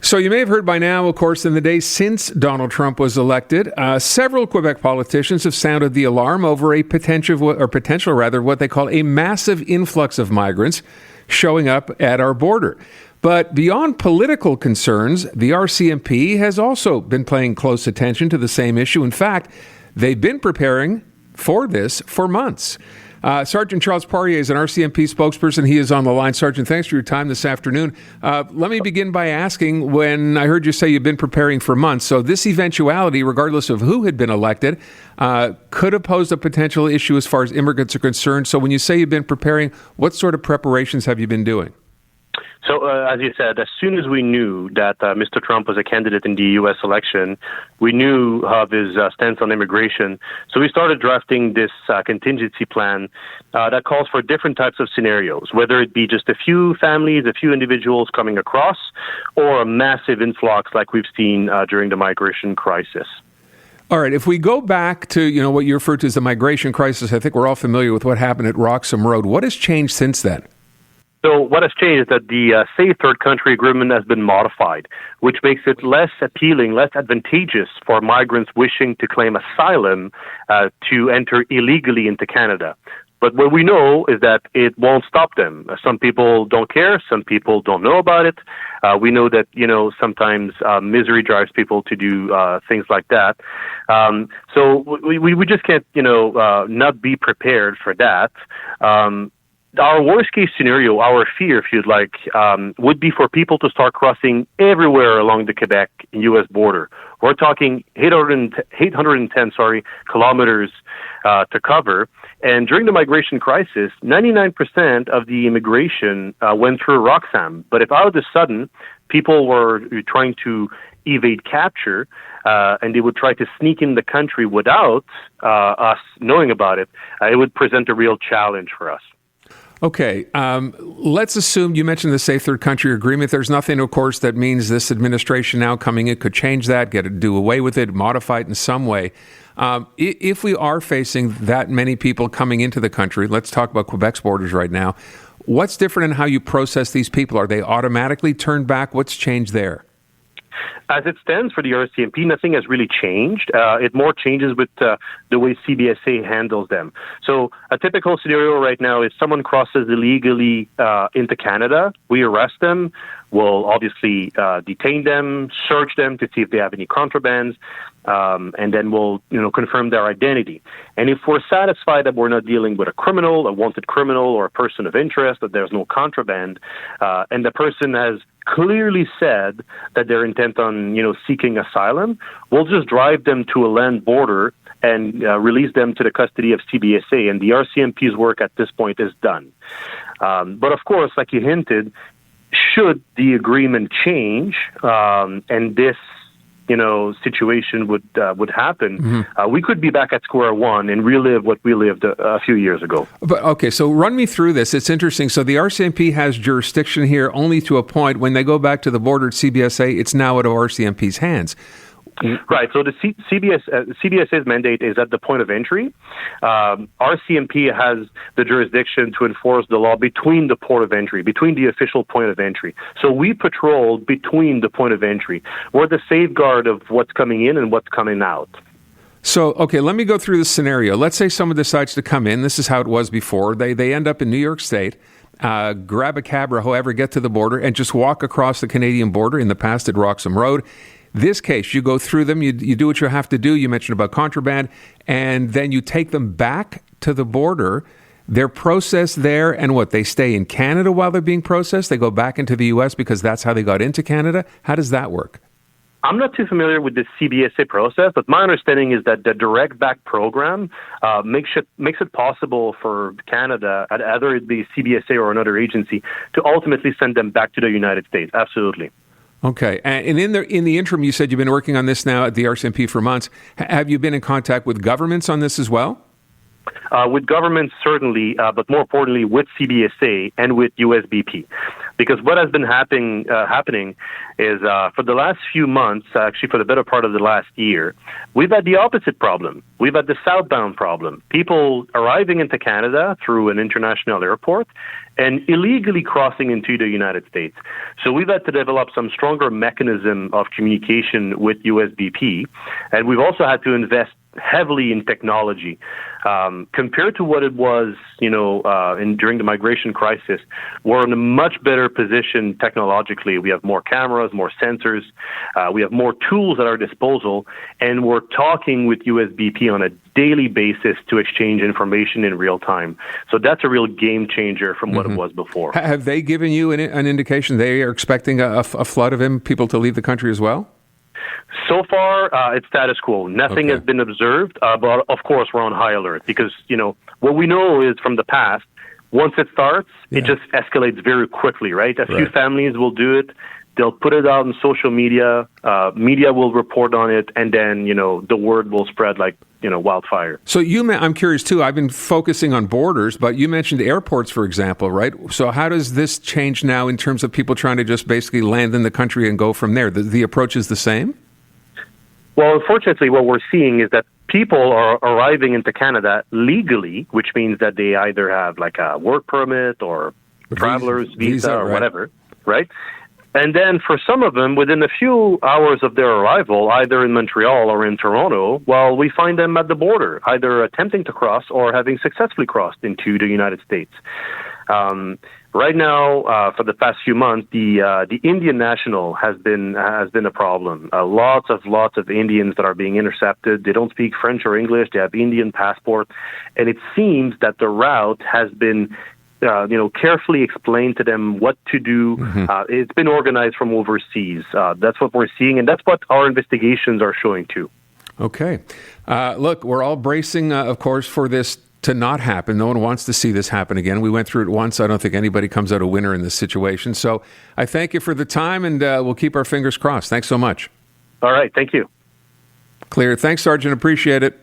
So you may have heard by now, of course, in the days since Donald Trump was elected, several Quebec politicians have sounded the alarm over a potential, what they call a massive influx of migrants showing up at our border. But beyond political concerns, the RCMP has also been paying close attention to the same issue. In fact, they've been preparing for this for months. Sergeant Charles Poirier is an RCMP spokesperson. He is on the line. Sergeant, thanks for your time this afternoon. Let me begin by asking, when I heard you say you've been preparing for months, so this eventuality, regardless of who had been elected, could have posed a potential issue as far as immigrants are concerned. So when you say you've been preparing, what sort of preparations have you been doing? So, as you said, as soon as we knew that Mr. Trump was a candidate in the U.S. election, we knew of his stance on immigration. So we started drafting this contingency plan that calls for different types of scenarios, whether it be just a few families, a few individuals coming across, or a massive influx like we've seen during the migration crisis. All right, if we go back to, what you referred to as the migration crisis, I think we're all familiar with what happened at Roxham Road. What has changed since then? So what has changed is that the Safe Third Country Agreement has been modified, which makes it less appealing, less advantageous for migrants wishing to claim asylum to enter illegally into Canada. But what we know is that it won't stop them. Some people don't care. Some people don't know about it. We know that, sometimes misery drives people to do things like that. So we just can't, not be prepared for that. Our worst case scenario, our fear, if you'd like, would be for people to start crossing everywhere along the Quebec-U.S. border. We're talking 810 kilometers to cover. And during the migration crisis, 99% of the immigration went through Roxham. But if all of a sudden people were trying to evade capture and they would try to sneak in the country without us knowing about it, it would present a real challenge for us. Okay, let's assume you mentioned the Safe Third Country Agreement. There's nothing, of course, that means this administration now coming in could change that, do away with it, modify it in some way. If we are facing that many people coming into the country, let's talk about Quebec's borders right now. What's different in how you process these people? Are they automatically turned back? What's changed there? As it stands for the RCMP, nothing has really changed. It more changes with the way CBSA handles them. So a typical scenario right now is someone crosses illegally into Canada. We arrest them. We'll obviously detain them, search them to see if they have any contrabands, and then we'll confirm their identity. And if we're satisfied that we're not dealing with a criminal, a wanted criminal, or a person of interest, that there's no contraband, and the person has clearly said that they're intent on seeking asylum, we'll just drive them to a land border and release them to the custody of CBSA. And the RCMP's work at this point is done. But of course, like you hinted, should the agreement change and this situation would happen, we could be back at square one and relive what we lived a few years ago. But okay, so run me through this. It's interesting. So the RCMP has jurisdiction here only to a point. When they go back to the border at CBSA, it's now out of RCMP's hands. Right. So the CBSA's mandate is at the point of entry. RCMP has the jurisdiction to enforce the law between the port of entry, between the official point of entry. So we patrol between the point of entry. We're the safeguard of what's coming in and what's coming out. So, okay, let me go through the scenario. Let's say someone decides to come in. This is how it was before. They end up in New York State, grab a cab or however, get to the border, and just walk across the Canadian border, in the past at Roxham Road. This case, you go through them, you do what you have to do. You mentioned about contraband, and then you take them back to the border. They're processed there, and what? They stay in Canada while they're being processed? They go back into the U.S. because that's how they got into Canada? How does that work? I'm not too familiar with the CBSA process, but my understanding is that the direct back program makes it possible for Canada, either it be CBSA or another agency, to ultimately send them back to the United States. Absolutely. Okay. And in the interim, you said you've been working on this now at the RCMP for months. Have you been in contact with governments on this as well? With governments, certainly, but more importantly, with CBSA and with USBP. Because what has been happening is for the last few months, actually for the better part of the last year, we've had the opposite problem. We've had the southbound problem. People arriving into Canada through an international airport and illegally crossing into the United States. So we've had to develop some stronger mechanism of communication with USBP, and we've also had to invest heavily in technology. Compared to what it was, during the migration crisis, we're in a much better position technologically. We have more cameras, more sensors, we have more tools at our disposal, and we're talking with USBP on a daily basis to exchange information in real time. So that's a real game changer from what it was before. Have they given you an indication they are expecting a flood of people to leave the country as well? So far, it's status quo. Nothing has been observed, but of course, we're on high alert because, what we know is from the past, once it starts, it just escalates very quickly, right? A few families will do it. They'll put it out on social media. Media will report on it, and then, the word will spread like, wildfire. So I'm curious too, I've been focusing on borders, but you mentioned airports, for example, right? So how does this change now in terms of people trying to just basically land in the country and go from there? The approach is the same? Well, unfortunately, what we're seeing is that people are arriving into Canada legally, which means that they either have like a work permit or traveler's visa or whatever, right? And then for some of them, within a few hours of their arrival, either in Montreal or in Toronto, we find them at the border, either attempting to cross or having successfully crossed into the United States. Right now, for the past few months, the Indian national has been a problem. Lots of Indians that are being intercepted. They don't speak French or English. They have Indian passport, and it seems that the route has been carefully explained to them what to do. It's been organized from overseas. That's what we're seeing, and that's what our investigations are showing too. Okay. Look, we're all bracing, of course, for this to not happen. No one wants to see this happen again. We went through it once. I don't think anybody comes out a winner in this situation. So I thank you for the time, and we'll keep our fingers crossed. Thanks so much. All right. Thank you. Clear. Thanks, Sergeant. Appreciate it.